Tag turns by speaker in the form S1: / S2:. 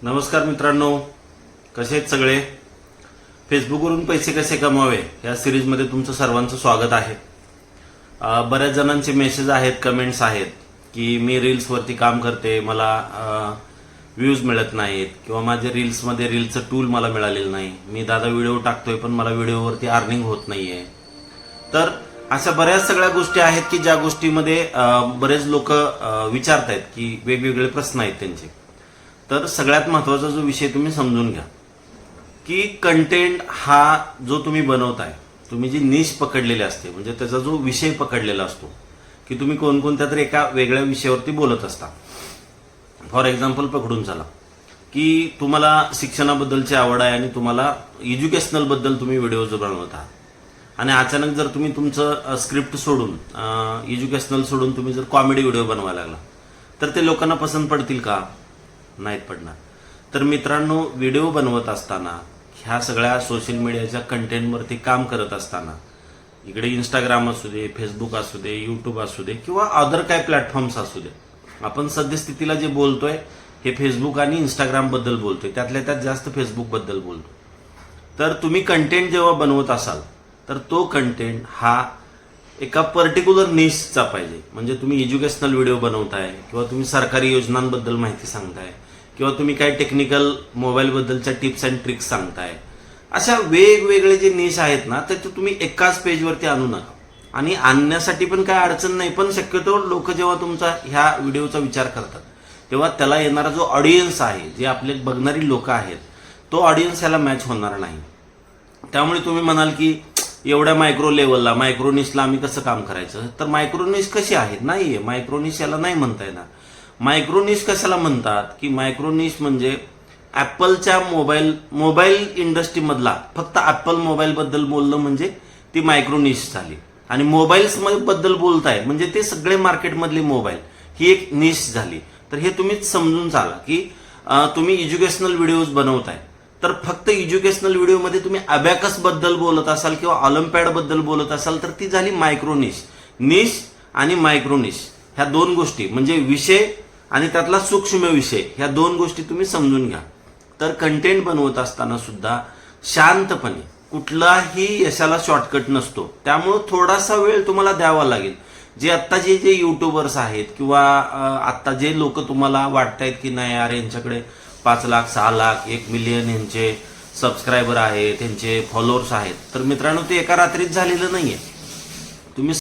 S1: नमस्कार मित्रांनो, कसे आहेत सगळे? फेसबुकवरून पैसे कसे कमावे या सिरीजमध्ये तुमचं सर्वांचं स्वागत आहे. बऱ्याच जणांचे मेसेज आहेत, कमेंट्स आहेत की मी रील्सवरती काम करते, मला व्ह्यूज मिळत नाहीत किंवा माझ्या रील्समध्ये रीलचं टूल मला मिळालेलं नाही. मी दादा व्हिडिओ टाकतोय पण मला व्हिडिओवरती अर्निंग होत नाहीये. तर अशा बऱ्याच सगळ्या गोष्टी आहेत की ज्या गोष्टीमध्ये बरेच लोक विचारतायत की वेगवेगळे प्रश्न आहेत त्यांचे. तर सगळ्यात महत्त्वाचा जो विषय तुम्ही समजून घ्या की कंटेंट हा जो तुम्ही बनवताय, तुम्ही जी निश पकडलेली असते म्हणजे त्याचा जो विषय पकडलेला असतो की तुम्ही कोणकोणत्या तरी एका वेगळ्या विषयावरती बोलत असता. फॉर एक्झाम्पल पकडून चला की तुम्हाला शिक्षणाबद्दलची आवड आहे आणि तुम्हाला एज्युकेशनल बद्दल तुम्ही व्हिडिओज बनवत आहात आणि अचानक जर तुम्ही तुमचं स्क्रिप्ट सोडून एज्युकेशनल सोडून तुम्ही जर कॉमेडी व्हिडिओ बनवायला लागला तर ते लोकांना पसंत पडतील का? नाहीत पडणार. तर मित्रांनो, व्हिडिओ बनवत असताना ह्या सगळ्या सोशल मीडियाच्या कंटेंटवरती काम करत असताना इकडे इंस्टाग्राम असू दे, फेसबुक असू दे, यूट्यूब असू दे किंवा अदर काय प्लॅटफॉर्म्स असू दे, आपण सद्यस्थितीला जे बोलतोय हे फेसबुक आणि इंस्टाग्राम बद्दल बोलतोय, त्यातल्या त्यात जास्त फेसबुक बद्दल बोलतो. तर तुम्ही कंटेंट जेव्हा बनवत असाल तर तो कंटेंट हा एका पर्टिक्युलर निशचा पाहिजे. म्हणजे तुम्ही एज्युकेशनल व्हिडिओ बनवताय किंवा तुम्ही सरकारी योजनांबद्दल माहिती सांगताय किंवा तुम्ही काय टेक्निकल मोबाईलबद्दलच्या टिप्स अँड ट्रिक्स सांगताय, अशा वेगवेगळे जे निश आहेत ना तर ते तुम्ही एकाच पेजवरती आणू नका. आणि आणण्यासाठी पण काय अडचण नाही, पण शक्यतो लोक जेव्हा तुमचा ह्या व्हिडिओचा विचार करतात तेव्हा त्याला येणारा जो ऑडियन्स आहे, जे आपले बघणारी लोक आहेत, तो ऑडियन्स याला मॅच होणार नाही. त्यामुळे तुम्ही म्हणाल की एवढ्या मायक्रो लेवलला मायक्रोनिशला आम्ही कसं काम करायचं? तर मायक्रोनिश कशी आहेत? नाहीये, मायक्रोनिश याला नाही म्हणता येणार. मायक्रोनिश कशाला म्हणतात की मायक्रोनिश म्हणजे ऍपलच्या मोबाईल इंडस्ट्रीमधला फक्त ऍपल मोबाईल बद्दल बोलणं म्हणजे ती मायक्रोनिश झाली. आणि मोबाईल्स बद्दल बोलताय म्हणजे ते सगळे मार्केटमधले मोबाईल, ही एक निश झाली. तर हे तुम्हीच समजून चाला की तुम्ही एज्युकेशनल व्हिडिओज बनवताय तर फक्त एज्युकेशनल व्हिडिओमध्ये तुम्ही अबॅकस बद्दल बोलत असाल किंवा ऑलिम्पियाड बद्दल बोलत असाल तर ती झाली मायक्रोनिश. निश आणि मायक्रोनिश ह्या दोन गोष्टी म्हणजे विषय आणि त्यातला सूक्ष्म विषय, ह्या दोन गोष्टी तुम्ही समजून घ्या. तर कंटेंट बनवत असताना सुद्धा शांतपणे, कुठलाही यशाला शॉर्टकट नसतो, त्यामुळे थोडासा वेळ तुम्हाला द्यावा लागेल. जे आत्ता जे युट्यूबर्स आहेत किंवा आत्ता जे लोक तुम्हाला वाटतायत की नाही यार यांच्याकडे 5 लाख 6 लाख 1 मिलियन यांचे सबस्क्रायबर आहेत, त्यांचे फॉलोअर्स आहेत, तर मित्रांनो ते एका रात्रीत झालेलं नाहीये.